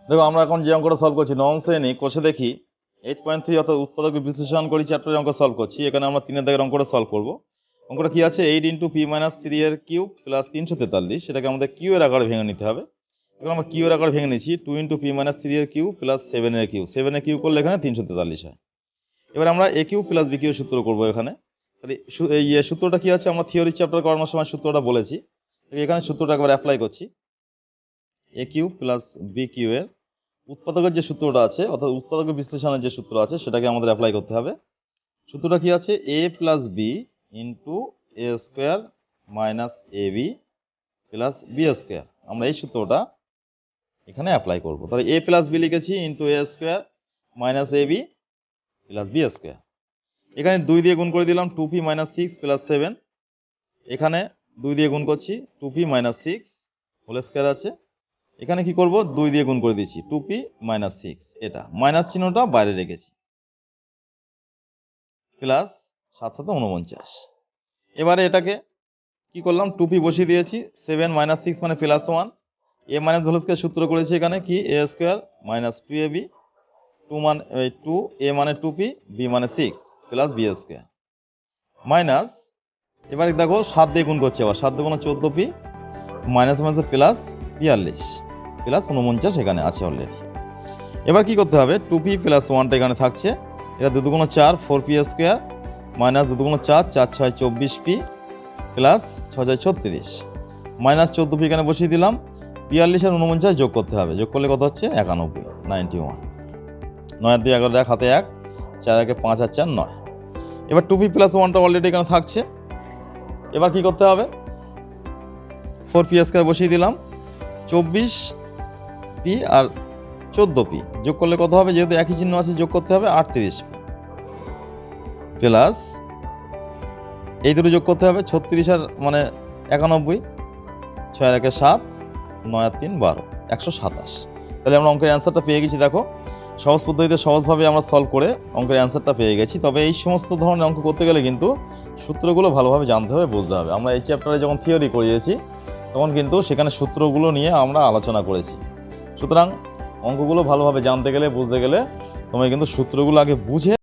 দেখো আমরা এখন যে অঙ্কটা সলভ করছি নবম শ্রেণী কোষে দেখি 8.3 অর্থাৎ উৎপাদক বিশ্লেষণ করি চ্যাপ্টারের অঙ্ক সলভ করছি। এখানে আমরা 3 দাগের অঙ্কটা সলভ করব। অঙ্কটা কি আছে 8 × p-3 এর কিউব প্লাস 343, সেটাকে আমাদের কিউ এর আকারে ভেঙে নিতে হবে। এখন আমরা কিউ এর আকারে ভেঙে নিচ্ছি 2 × p-3 এর কিউব প্লাস 7 এর কিউব। 7 এর কিউব করলে এখানে 343 হয়। এবার আমরা a cube plus b cube সূত্র করব এখানে। এই সূত্রটা কি আছে আমরা থিওরি চ্যাপ্টার করানোর সময় সূত্রটা বলেছি। এখানে সূত্রটা একবার অ্যাপ্লাই করছি। a cube plus b cube এর উৎপাদকের যে সূত্রটা আছে অর্থাৎ উৎপাদকের বিশ্লেষণের যে সূত্র আছে সেটাকে আমাদের অ্যাপ্লাই করতে হবে। সূত্রটা কি আছে a plus B into A square minus A B plus B square. আমরা এই সূত্রটা এখানে অ্যাপ্লাই করবো। তাহলে a প্লাস বি লিখেছি into A square minus A B plus B square. এখানে 2 দিয়ে গুণ করে দিলাম 2p - 6 প্লাস 7। এখানে 2 দিয়ে গুণ করছি 2p - 6 হোল স্কোয়ার আছে। এখানে কি করব 2 দিয়ে গুণ করে দিচ্ছি 2p - 6, এটা মাইনাস চিহ্নটা বাইরে রেখেছি, প্লাস 7 × 7 = 49। এবারে এটাকে কি করলাম 2p বসিয়ে দিয়েছি, 7 - 6 মানে plus 1, a minus whole square সূত্র করেছি এখানে কি a স্কয়ার মাইনাস 2ab, 2 মানে 2, a মানে 2p, b মানে 6 প্লাস b স্কয়ার মাইনাস। এবারে দেখো 7 দিয়ে গুণ করছি, আবার 7 × 14p minus minus plus 42 plus 49 এখানে আছে অলরেডি। এবার কি করতে হবে 2p প্লাস 1টা এখানে থাকছে, এটা 2 × 4 4p square minus 2 × 4 4 6 24p plus 6 6 36 minus 14p এখানে বসিয়ে দিলাম। 42 আর 49 যোগ করতে হবে, যোগ করলে কত হচ্ছে 91, 91। 9 আর 2 11, 1 হাতে 1, 4 1 5 আর 4 9। এবার 2p প্লাস 1টা অলরেডি এখানে থাকছে। এবার কি করতে হবে 4p স্কোয়ার বসিয়ে দিলাম, 24p আর 14p যোগ করলে কত হবে, যেহেতু একই চিহ্ন আছে যোগ করতে হবে 38p প্লাস এই দুটো যোগ করতে হবে 36 আর মানে 91, 6 আর 1 7, 9 আর 3 12, 127। তাহলে আমরা অঙ্কের অ্যান্সারটা পেয়ে গেছি। দেখো সহজ পদ্ধতিতে সহজভাবে আমরা সলভ করে অঙ্কের অ্যান্সারটা পেয়ে গেছি। তবে এই সমস্ত ধরনের অঙ্ক করতে গেলে কিন্তু সূত্রগুলো ভালোভাবে জানতে হবে, বুঝতে হবে। আমরা এই চ্যাপ্টারে যখন থিওরি করিয়েছি তখন কিন্তু সেখানে সূত্রগুলো নিয়ে আমরা আলোচনা করেছি। সুতরাং অঙ্কগুলো ভালোভাবে জানতে গেলে বুঝতে গেলে তোমায় কিন্তু সূত্রগুলো আগে বুঝে